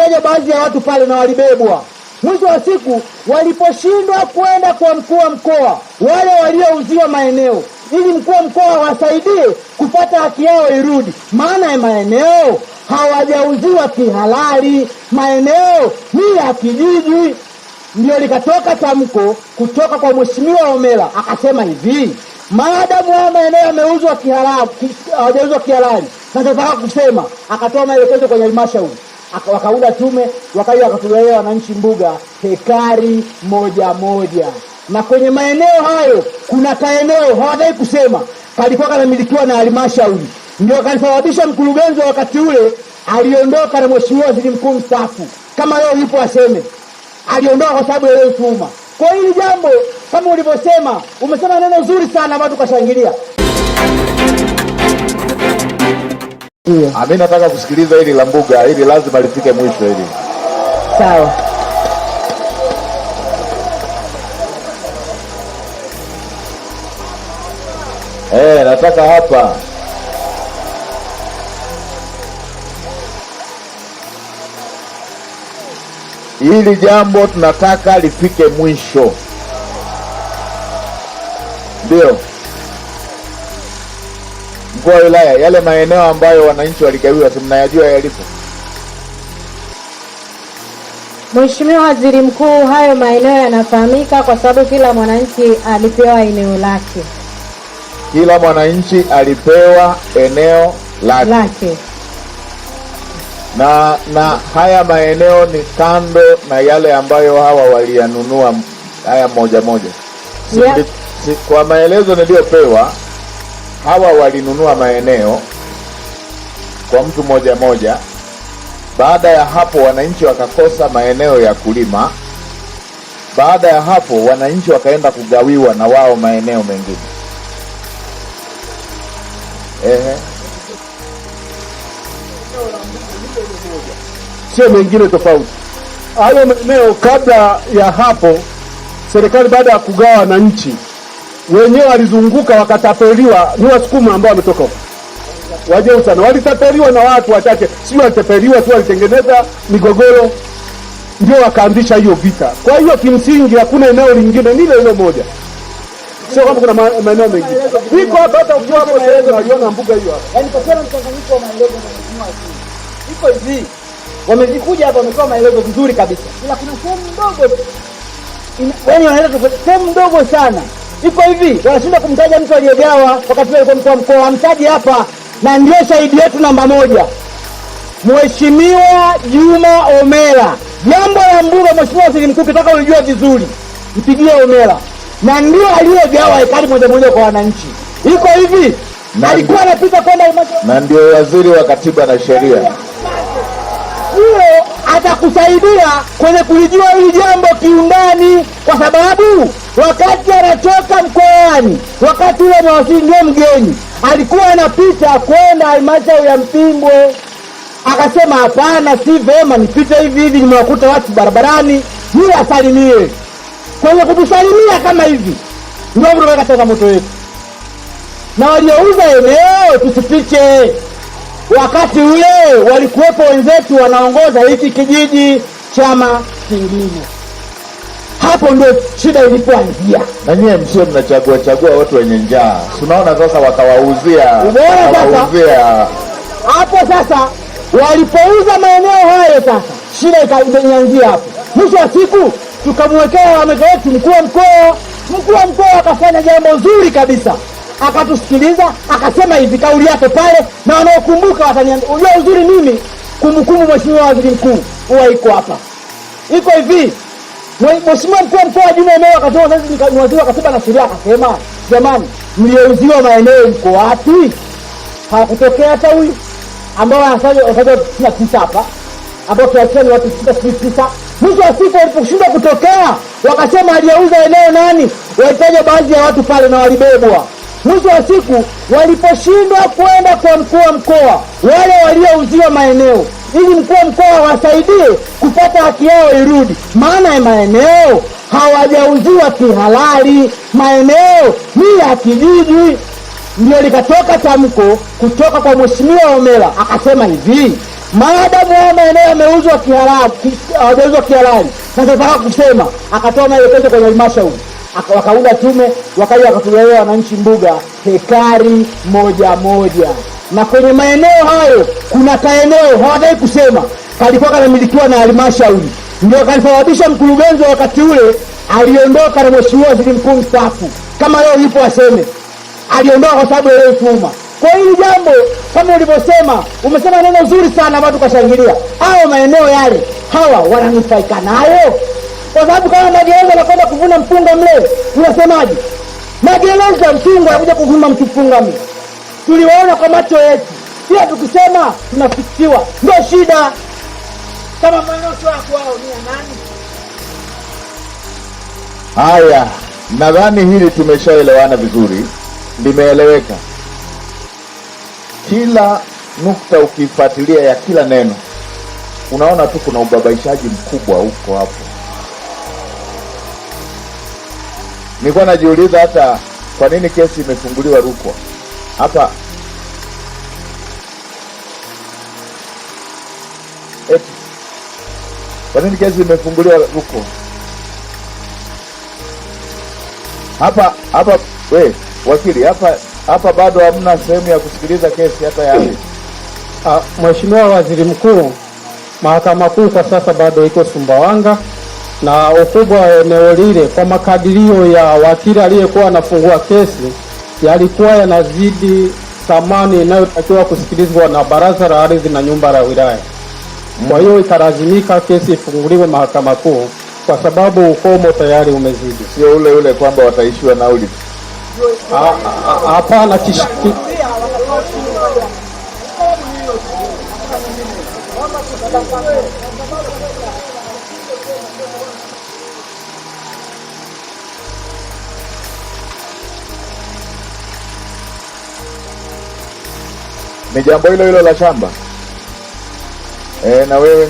walitaja baadhi ya watu pale na walibebwa. Mwisho wa siku waliposhindwa kwenda kwa mkuu wa mkoa, wale waliouziwa maeneo, ili mkuu wa mkoa wasaidie kupata haki yao irudi, maana ya maeneo hawajauziwa kihalali, maeneo ni ya kijiji. Ndio likatoka tamko kutoka kwa Mheshimiwa Homera, akasema hivi, maadamu haya maeneo yameuzwa kihalali, hawajauzwa kihalali, na nataka kusema, akatoa maelekezo kwenye halmashauri, wakaunda tume, wakaja wakatugaia wananchi mbuga hekari moja moja, na kwenye maeneo hayo kuna kaeneo hawataki kusema kalikuwa kanamilikiwa na halmashauri. Ndio kanisababisha mkurugenzi wakati ule aliondoka, na Mheshimiwa Waziri Mkuu mstaafu kama leo yupo aseme aliondoka kwa sababu ya ile tuhuma. Kwa hili jambo kama ulivyosema, umesema neno zuri sana watu kashangilia. Mimi nataka kusikiliza hili la mbuga, hili lazima lifike mwisho hili. Sawa. Nataka hapa hili jambo tunataka lifike mwisho. Ndio mkuu wa wilaya, yale maeneo ambayo wananchi waligawiwa, si mnayajua yalipo? Mheshimiwa Waziri Mkuu, hayo maeneo yanafahamika kwa sababu kila mwananchi alipewa eneo lake. Kila mwananchi alipewa eneo lake. Na haya maeneo ni kando na yale ambayo hawa waliyanunua haya moja moja. Kwa maelezo niliyopewa, hawa walinunua maeneo kwa mtu moja moja. Baada ya hapo wananchi wakakosa maeneo ya kulima. Baada ya hapo wananchi wakaenda kugawiwa na wao maeneo mengine. Sio mengine tofauti. Hayo maeneo kabla ya hapo, serikali baada ya kugawa wananchi wenyewe walizunguka wakatapeliwa. Ni Wasukuma ambao wametoka huko, wajeu sana, walitapeliwa na watu wachache, sio walitapeliwa tu, walitengeneza migogoro, ndio wakaanzisha hiyo vita. Kwa hiyo kimsingi hakuna eneo lingine, ni ile moja, sio kama kuna maeneo mengine. Iko hata ukiwa hapo sasa unaiona mbuga hiyo hapa. Yaani kwa sababu mchanganyiko wa maelezo na mheshimiwa waziri. Iko hivi, wamezikuja hapa wametoa maelezo vizuri kabisa, ila kuna sehemu ndogo yaani wanaeleza sehemu ndogo sana. Iko hivi, wanashinda kumtaja mtu aliyegawa wakati alikuwa mkuu wa mkoa, amtaji hapa, na ndio shahidi yetu namba moja, Mheshimiwa Juma Homera. Jambo la mbuga, Mheshimiwa Waziri Mkuu, kitaka ulijua vizuri, mpigie Homera, na ndio aliyegawa hekari moja moja kwa wananchi. Iko hivi, alikuwa anapita kwenda na ndio waziri wa katiba na sheria. Huyo atakusaidia kwenye kulijua hili jambo kiundani, kwa sababu wakati anatoka mkoani, wakati ule mawaziri ndio mgeni, alikuwa anapita kwenda halmashauri ya Mpimbwe, akasema hapana, si vema nipite hivi hivi, nimewakuta watu barabarani, ni asalimie. Kwenye kutusalimia kama hivi ndio tunaweka changamoto yetu. Na waliouza eneo tusifiche, wakati ule walikuwepo wenzetu wanaongoza hiki kijiji, chama kingine. Hapo ndio shida ilipoanzia. Na nyie msio mnachagua watu wenye njaa. Tunaona sasa wakawauzia. Umeona sasa? Hapo sasa walipouza maeneo hayo, sasa shida ikaanzia hapo. Mwisho wa siku tukamwekea wetu mkuu wa mkoa. Mkuu wa mkoa akafanya jambo zuri kabisa, akatusikiliza, akasema hivi kauli yake pale, na wanaokumbuka wataniambia. Unajua uzuri mimi kumbukumbu Mheshimiwa Waziri Mkuu huwa iko hapa. Iko hivi, Mheshimiwa mkuu wa mkoa Juma Homera akasema, sasa ni waziri wa katiba na sheria, akasema jamani, mliouziwa maeneo mko wapi? Hawakutokea hata huyu ambao anafanya 99 hapa, ambao tunasema ni watu 99. Mwisho wa siku waliposhindwa kutokea, wakasema aliyeuza eneo nani, walitaja baadhi ya watu pale na walibebwa. Mwisho wa siku waliposhindwa kwenda kwa mkuu wa mkoa, wale waliouziwa maeneo, ili mkuu wa mkoa wasaidie kupata haki yao irudi, maana ya maeneo hawajauziwa kihalali, maeneo ni ya kijiji. Ndio likatoka tamko kutoka kwa Mheshimiwa Homera, akasema hivi, Maadamu haya maeneo yameuzwa kihalali, sasa nataka kusema, akatoa maelekezo kwenye halmashauri, wakaunda tume, wakaja wakatugawia wananchi mbuga hekari moja moja, na kwenye maeneo hayo kuna kaeneo hawataki kusema kalikuwa kanamilikiwa na halmashauri, ndio kalisababisha mkurugenzi wa wakati ule aliondoka, na mheshimiwa waziri mkuu mstaafu kama leo yupo aseme aliondoka kwa sababu ya tuhuma. Kwa hili jambo kama ulivyosema, umesema neno zuri sana, watu kashangilia. Hao maeneo yale hawa wananufaika nayo, kwa sababu kama magereza anakwenda kuvuna mpunga mle, unasemaje? Magereza mpunga anakuja kuvuna mpunga mle, tuliwaona kwa macho yetu, pia tukisema tunafikiwa, ndio shida. Kama maeneo sio kwao ni ya nani? Haya, nadhani hili tumeshaelewana vizuri, limeeleweka. Kila nukta ukifuatilia ya kila neno, unaona tu kuna ubabaishaji mkubwa huko hapo. Nilikuwa najiuliza hata kwa nini kesi imefunguliwa Rukwa hapa. Kwa nini kesi imefunguliwa Rukwa hapa? We wakili, hapa bado hamna sehemu ya kusikiliza kesi hata ya Mheshimiwa Waziri Mkuu, Mahakama Kuu kwa sasa bado iko Sumbawanga, na ukubwa wa eneo lile kwa makadirio ya wakili aliyekuwa anafungua kesi yalikuwa yanazidi thamani inayotakiwa kusikilizwa na Baraza la Ardhi na Nyumba la Wilaya. Kwa hiyo ikalazimika kesi ifunguliwe Mahakama Kuu kwa sababu ukomo tayari umezidi. Sio ule kwamba wataishiwa nauli. Hapana, ni jambo hilo la shamba. Na wewe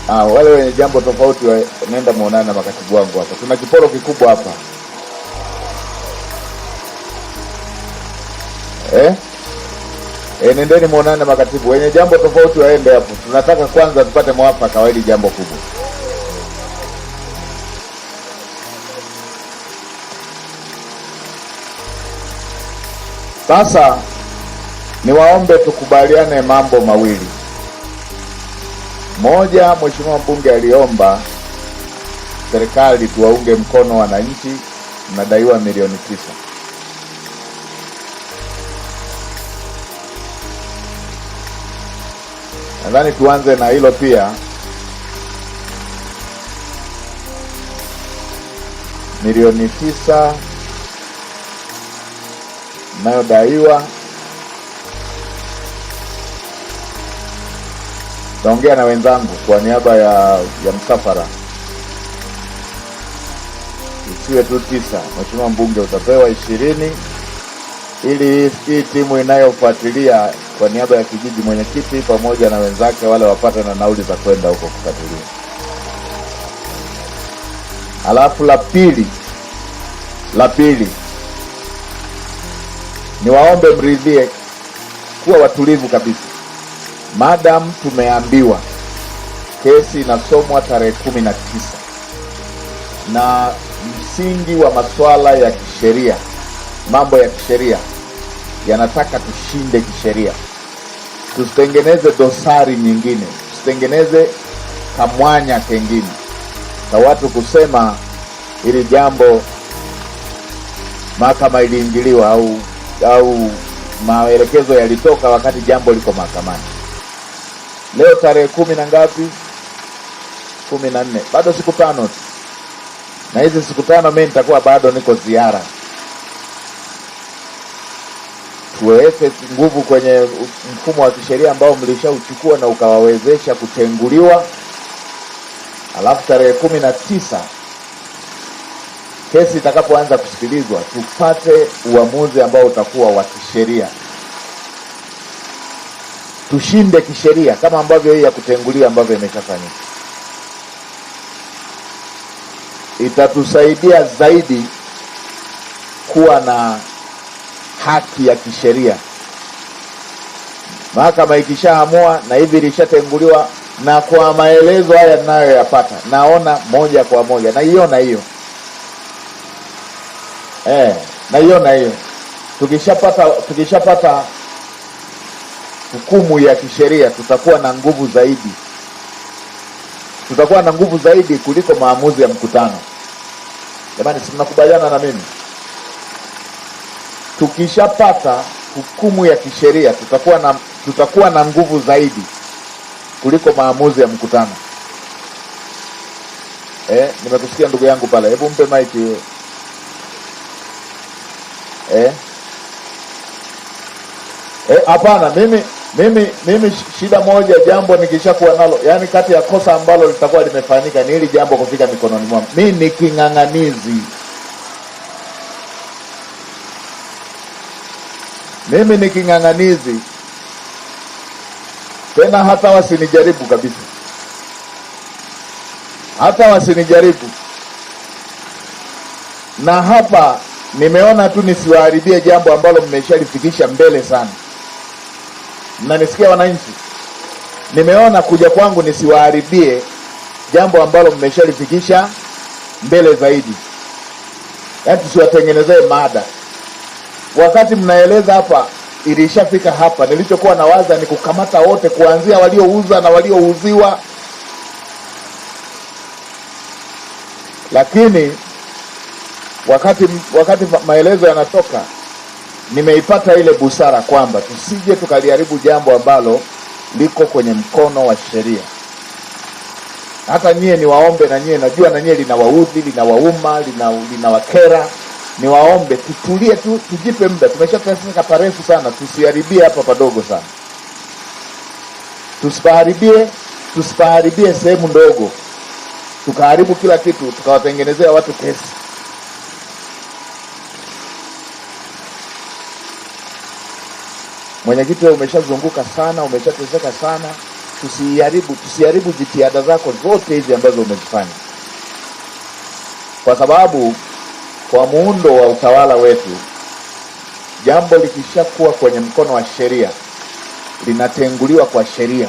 wale wenye jambo tofauti nenda muonane na makatibu wangu hapa. Tuna kiporo kikubwa hapa. Nendeni muonane na makatibu. Wenye jambo tofauti waende hapo. Tunataka kwanza tupate mwafaka wa hili jambo kubwa. Sasa niwaombe tukubaliane mambo mawili. Moja, Mheshimiwa mbunge aliomba serikali tuwaunge mkono wananchi, mnadaiwa milioni 9. Nadhani tuanze na hilo pia. Milioni 9 mnayodaiwa. Naongea na wenzangu kwa niaba ya msafara. Isiwe tu 9. Mheshimiwa mbunge utapewa 20 ili hii timu inayofuatilia kwa niaba ya kijiji, mwenyekiti pamoja na wenzake wale wapate na nauli za kwenda huko kufuatilia. Alafu la pili niwaombe mridhie kuwa watulivu kabisa. Madam tumeambiwa kesi inasomwa tarehe 19 na msingi wa masuala ya kisheria, mambo ya kisheria yanataka tushinde kisheria. Tusitengeneze dosari nyingine, tusitengeneze kamwanya kengine kwa watu kusema ili jambo mahakama iliingiliwa au maelekezo yalitoka wakati jambo liko mahakamani. Leo tarehe 10 na ngapi? 14. Bado siku 5 tu. Na hizi siku 5 mimi nitakuwa bado niko ziara. Tuweke nguvu kwenye mfumo wa kisheria ambao mlishauchukua na ukawawezesha kutenguliwa. Alafu tarehe 19 kesi itakapoanza kusikilizwa tupate uamuzi ambao utakuwa wa kisheria. Tushinde kisheria kama ambavyo hii ya kutengulia ambavyo imeshafanyika. Itatusaidia zaidi kuwa na haki ya kisheria. Mahakama ikishaamua na hivi ilishatenguliwa, na kwa maelezo haya ninayoyapata naona moja kwa moja naiona hiyo naiona hiyo. Tukishapata hukumu ya kisheria tutakuwa na nguvu zaidi, kuliko maamuzi ya mkutano. Jamani, si mnakubaliana na mimi? Tukishapata hukumu ya kisheria tutakuwa na nguvu zaidi kuliko maamuzi ya mkutano. Nimekusikia ndugu yangu pale, hebu mpe mic hiyo. Hapana, mimi shida moja, jambo nikishakuwa nalo, yani kati ya kosa ambalo litakuwa limefanyika ni hili jambo kufika mikononi mwangu. Mimi ni king'ang'anizi. Tena hata wasinijaribu kabisa. Na hapa nimeona tu nisiwaharibie jambo ambalo mmeshalifikisha mbele sana. Mnanisikia wananchi? Nimeona kuja kwangu nisiwaharibie jambo ambalo mmeshalifikisha mbele zaidi. Yaani tusiwatengenezee mada. Wakati mnaeleza hapa ilishafika hapa, nilichokuwa nawaza ni kukamata wote, kuanzia waliouza na waliouziwa. Lakini wakati maelezo yanatoka, nimeipata ile busara kwamba tusije tukaliharibu jambo ambalo liko kwenye mkono wa sheria. Hata nyie niwaombe, na nyie najua na nyie linawaudhi, linawauma, linawakera. Niwaombe tutulie tu, tujipe muda. Tumeshateseka parefu sana, tusiharibie hapa padogo sana. Tusipaharibie sehemu ndogo, tukaharibu kila kitu, tukawatengenezea watu kesi. Mwenyekiti, umeshazunguka sana, umeshateseka sana. Tusiharibu jitihada zako zote hizi ambazo umezifanya, kwa sababu kwa muundo wa utawala wetu, jambo likishakuwa kwenye mkono wa sheria linatenguliwa kwa sheria.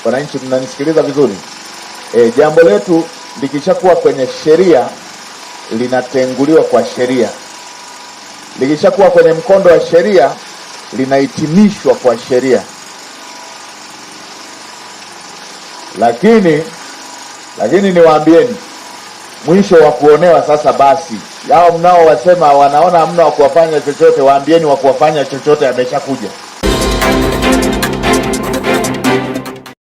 Wananchi, mnanisikiliza vizuri? Jambo letu likishakuwa kwenye sheria linatenguliwa kwa sheria. Likishakuwa kwenye mkondo wa sheria linahitimishwa kwa sheria. Lakini niwaambieni, mwisho wa kuonewa sasa basi. Hao mnao wasema wanaona hamna wa kuwafanya chochote, waambieni wa kuwafanya chochote ameshakuja.